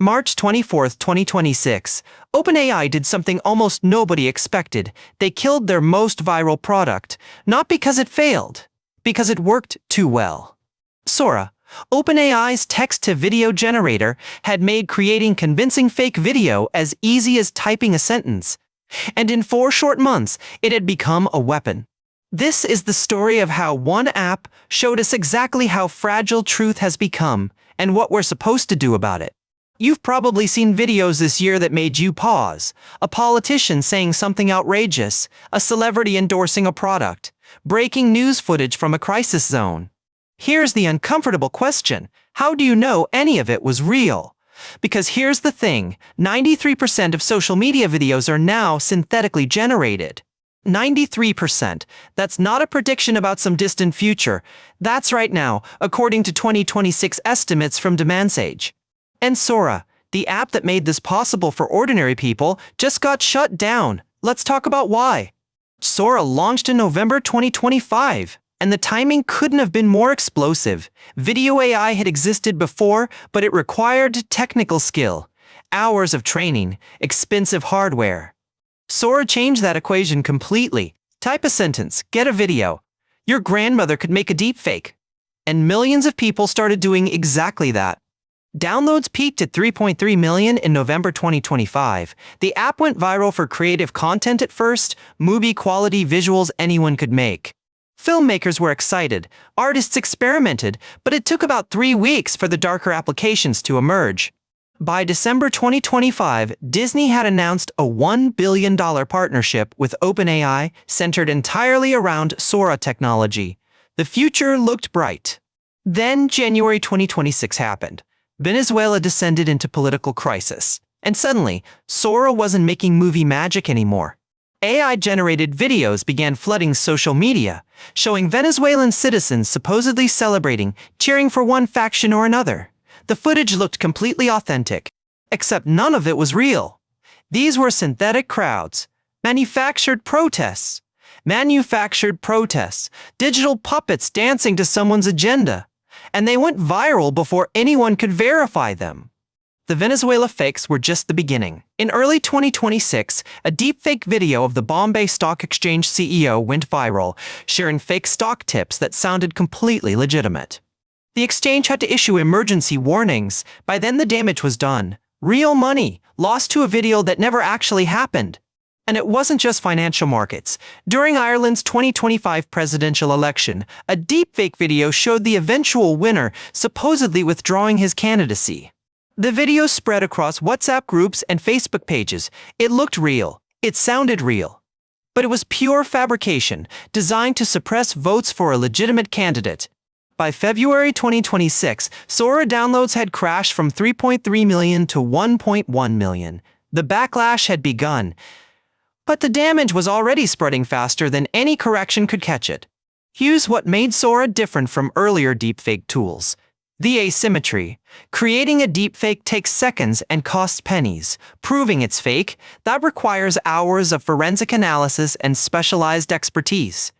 March 24, 2026, OpenAI did something almost nobody expected. They killed their most viral product, not because it failed, because it worked too well. Sora, OpenAI's text-to-video generator, had made creating convincing fake video as easy as typing a sentence. And in 4 short months, it had become a weapon. This is the story of how one app showed us exactly how fragile truth has become and what we're supposed to do about it. You've probably seen videos this year that made you pause. A politician saying something outrageous, a celebrity endorsing a product, breaking news footage from a crisis zone. Here's the uncomfortable question: how do you know any of it was real? Because here's the thing, 93% of social media videos are now synthetically generated. 93%. That's not a prediction about some distant future. That's right now, according to 2026 estimates from DemandSage. And Sora, the app that made this possible for ordinary people, just got shut down. Let's talk about why. Sora launched in November 2025, and the timing couldn't have been more explosive. Video AI had existed before, but it required technical skill, hours of training, expensive hardware. Sora changed that equation completely. Type a sentence, get a video. Your grandmother could make a deepfake. And millions of people started doing exactly that. Downloads peaked at 3.3 million in November 2025. The app went viral for creative content at first, movie-quality visuals anyone could make. Filmmakers were excited, artists experimented, but it took about 3 weeks for the darker applications to emerge. By December 2025, Disney had announced a $1 billion partnership with OpenAI centered entirely around Sora technology. The future looked bright. Then January 2026 happened. Venezuela descended into political crisis, and suddenly, Sora wasn't making movie magic anymore. AI-generated videos began flooding social media, showing Venezuelan citizens supposedly celebrating, cheering for one faction or another. The footage looked completely authentic, except none of it was real. These were synthetic crowds, manufactured protests, digital puppets dancing to someone's agenda, and they went viral before anyone could verify them. The Venezuela fakes were just the beginning. In early 2026, a deepfake video of the Bombay Stock Exchange CEO went viral, sharing fake stock tips that sounded completely legitimate. The exchange had to issue emergency warnings. By then the damage was done. Real money, lost to a video that never actually happened. And it wasn't just financial markets. During Ireland's 2025 presidential election, a deepfake video showed the eventual winner supposedly withdrawing his candidacy. The video spread across WhatsApp groups and Facebook pages. It looked real. It sounded real. But it was pure fabrication, designed to suppress votes for a legitimate candidate. By February 2026, Sora downloads had crashed from 3.3 million to 1.1 million. The backlash had begun. But the damage was already spreading faster than any correction could catch it. Here's what made Sora different from earlier deepfake tools. The asymmetry. Creating a deepfake takes seconds and costs pennies. Proving it's fake, that requires hours of forensic analysis and specialized expertise.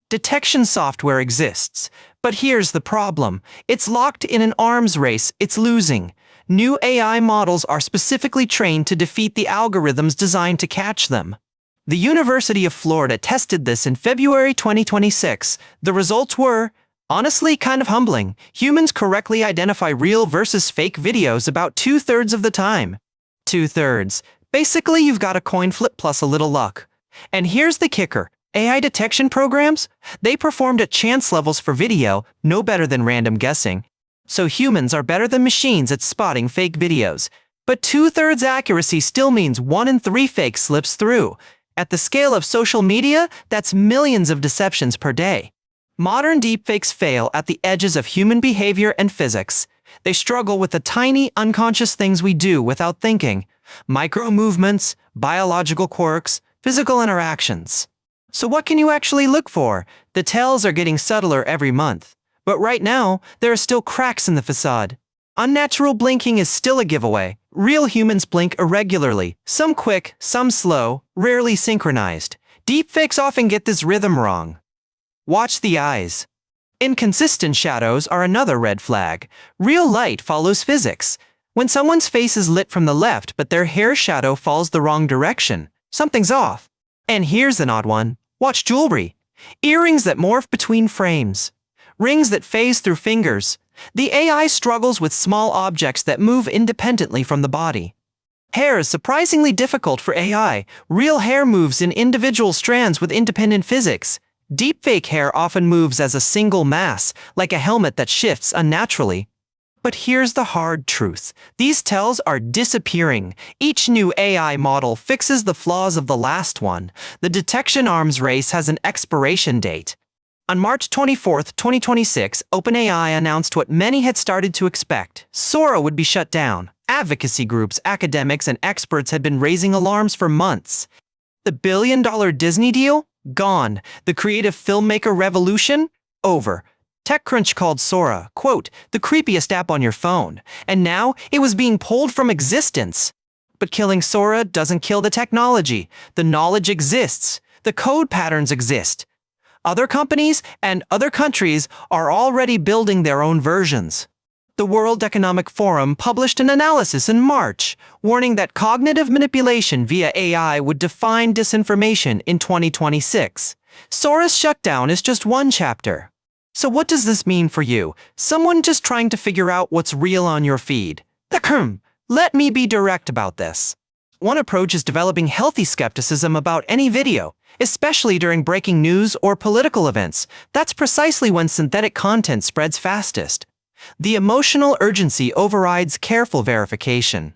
Detection software exists, but here's the problem. It's locked in an arms race. It's losing. New AI models are specifically trained to defeat the algorithms designed to catch them. The University of Florida tested this in February 2026. The results were, honestly, kind of humbling. Humans correctly identify real versus fake videos about 2/3 of the time. 2/3. Basically, you've got a coin flip plus a little luck. And here's the kicker. AI detection programs? They performed at chance levels for video, no better than random guessing. So humans are better than machines at spotting fake videos. But 2/3 accuracy still means 1 in 3 fakes slips through. At the scale of social media, that's millions of deceptions per day. Modern deepfakes fail at the edges of human behavior and physics. They struggle with the tiny, unconscious things we do without thinking. Micro-movements, biological quirks, physical interactions. So what can you actually look for? The tells are getting subtler every month. But right now, there are still cracks in the facade. Unnatural blinking is still a giveaway. Real humans blink irregularly, some quick, some slow, rarely synchronized. Deepfakes often get this rhythm wrong. Watch the eyes. Inconsistent shadows are another red flag. Real light follows physics. When someone's face is lit from the left but their hair shadow falls the wrong direction, something's off. And here's an odd one. Watch jewelry. Earrings that morph between frames. Rings that phase through fingers. The AI struggles with small objects that move independently from the body. Hair is surprisingly difficult for AI. Real hair moves in individual strands with independent physics. Deepfake hair often moves as a single mass, like a helmet that shifts unnaturally. But here's the hard truth. These tells are disappearing. Each new AI model fixes the flaws of the last one. The detection arms race has an expiration date. On March 24, 2026, OpenAI announced what many had started to expect. Sora would be shut down. Advocacy groups, academics, and experts had been raising alarms for months. The billion-dollar Disney deal? Gone. The creative filmmaker revolution? Over. TechCrunch called Sora, quote, the creepiest app on your phone, and now it was being pulled from existence. But killing Sora doesn't kill the technology. The knowledge exists. The code patterns exist. Other companies and other countries are already building their own versions. The World Economic Forum published an analysis in March, warning that cognitive manipulation via AI would define disinformation in 2026. Sora's shutdown is just one chapter. So what does this mean for you? Someone just trying to figure out what's real on your feed. Let me be direct about this. One approach is developing healthy skepticism about any video, especially during breaking news or political events. That's precisely when synthetic content spreads fastest. The emotional urgency overrides careful verification.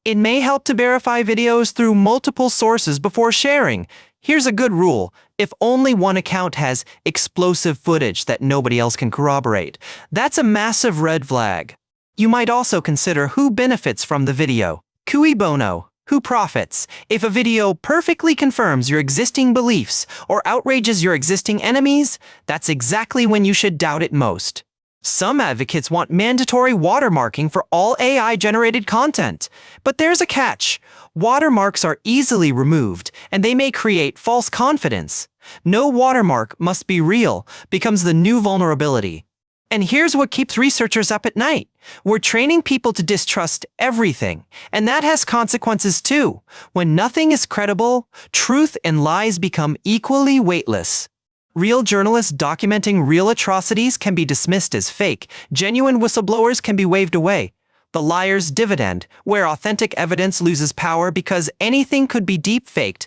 It may help to verify videos through multiple sources before sharing. Here's a good rule. If only one account has explosive footage that nobody else can corroborate, that's a massive red flag. You might also consider who benefits from the video. Cui bono. Who profits? If a video perfectly confirms your existing beliefs or outrages your existing enemies, that's exactly when you should doubt it most. Some advocates want mandatory watermarking for all AI-generated content. But there's a catch. Watermarks are easily removed, and they may create false confidence. No watermark must be real becomes the new vulnerability. And here's what keeps researchers up at night. We're training people to distrust everything, and that has consequences too. When nothing is credible, truth and lies become equally weightless. Real journalists documenting real atrocities can be dismissed as fake. Genuine whistleblowers can be waved away. The liar's dividend, where authentic evidence loses power because anything could be deepfaked.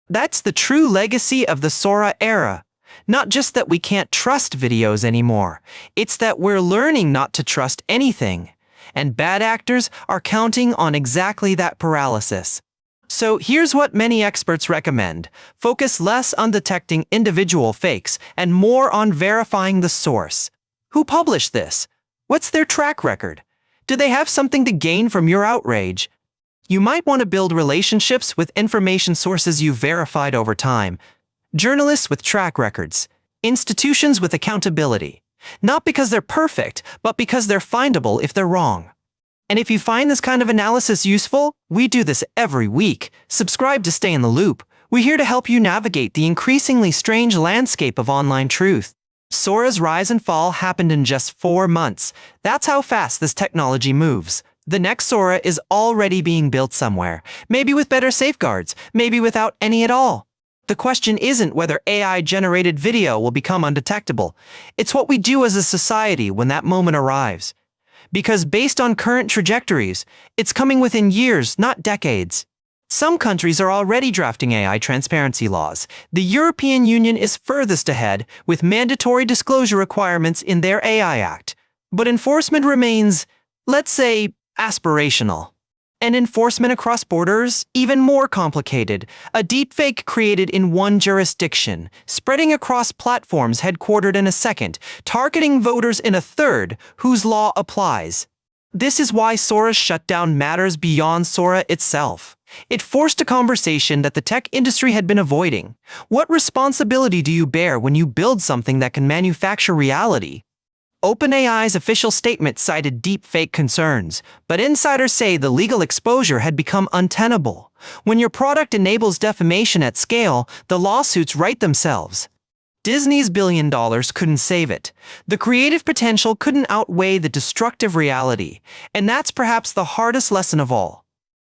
That's the true legacy of the Sora era. Not just that we can't trust videos anymore, it's that we're learning not to trust anything. And bad actors are counting on exactly that paralysis. So here's what many experts recommend. Focus less on detecting individual fakes and more on verifying the source. Who published this? What's their track record? Do they have something to gain from your outrage? You might want to build relationships with information sources you've verified over time. Journalists with track records. Institutions with accountability. Not because they're perfect, but because they're findable if they're wrong. And if you find this kind of analysis useful, we do this every week. Subscribe to stay in the loop. We're here to help you navigate the increasingly strange landscape of online truth. Sora's rise and fall happened in just 4 months. That's how fast this technology moves. The next Sora is already being built somewhere. Maybe with better safeguards, maybe without any at all. The question isn't whether AI-generated video will become undetectable. It's what we do as a society when that moment arrives. Because based on current trajectories, it's coming within years, not decades. Some countries are already drafting AI transparency laws. The European Union is furthest ahead with mandatory disclosure requirements in their AI Act. But enforcement remains, let's say, aspirational. And enforcement across borders, even more complicated. A deepfake created in one jurisdiction, spreading across platforms headquartered in a second, targeting voters in a third, whose law applies. This is why Sora's shutdown matters beyond Sora itself. It forced a conversation that the tech industry had been avoiding. What responsibility do you bear when you build something that can manufacture reality? OpenAI's official statement cited deepfake concerns, but insiders say the legal exposure had become untenable. When your product enables defamation at scale, the lawsuits write themselves. Disney's $1 billion couldn't save it. The creative potential couldn't outweigh the destructive reality, and that's perhaps the hardest lesson of all.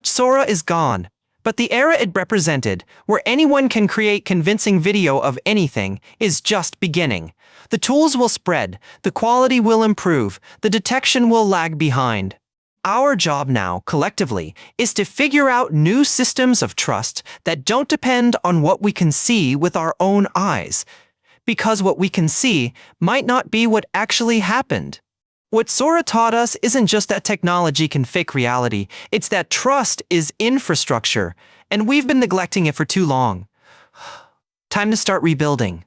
Sora is gone, but the era it represented, where anyone can create convincing video of anything, is just beginning. The tools will spread, the quality will improve, the detection will lag behind. Our job now, collectively, is to figure out new systems of trust that don't depend on what we can see with our own eyes, because what we can see might not be what actually happened. What Sora taught us isn't just that technology can fake reality, it's that trust is infrastructure, and we've been neglecting it for too long. Time to start rebuilding.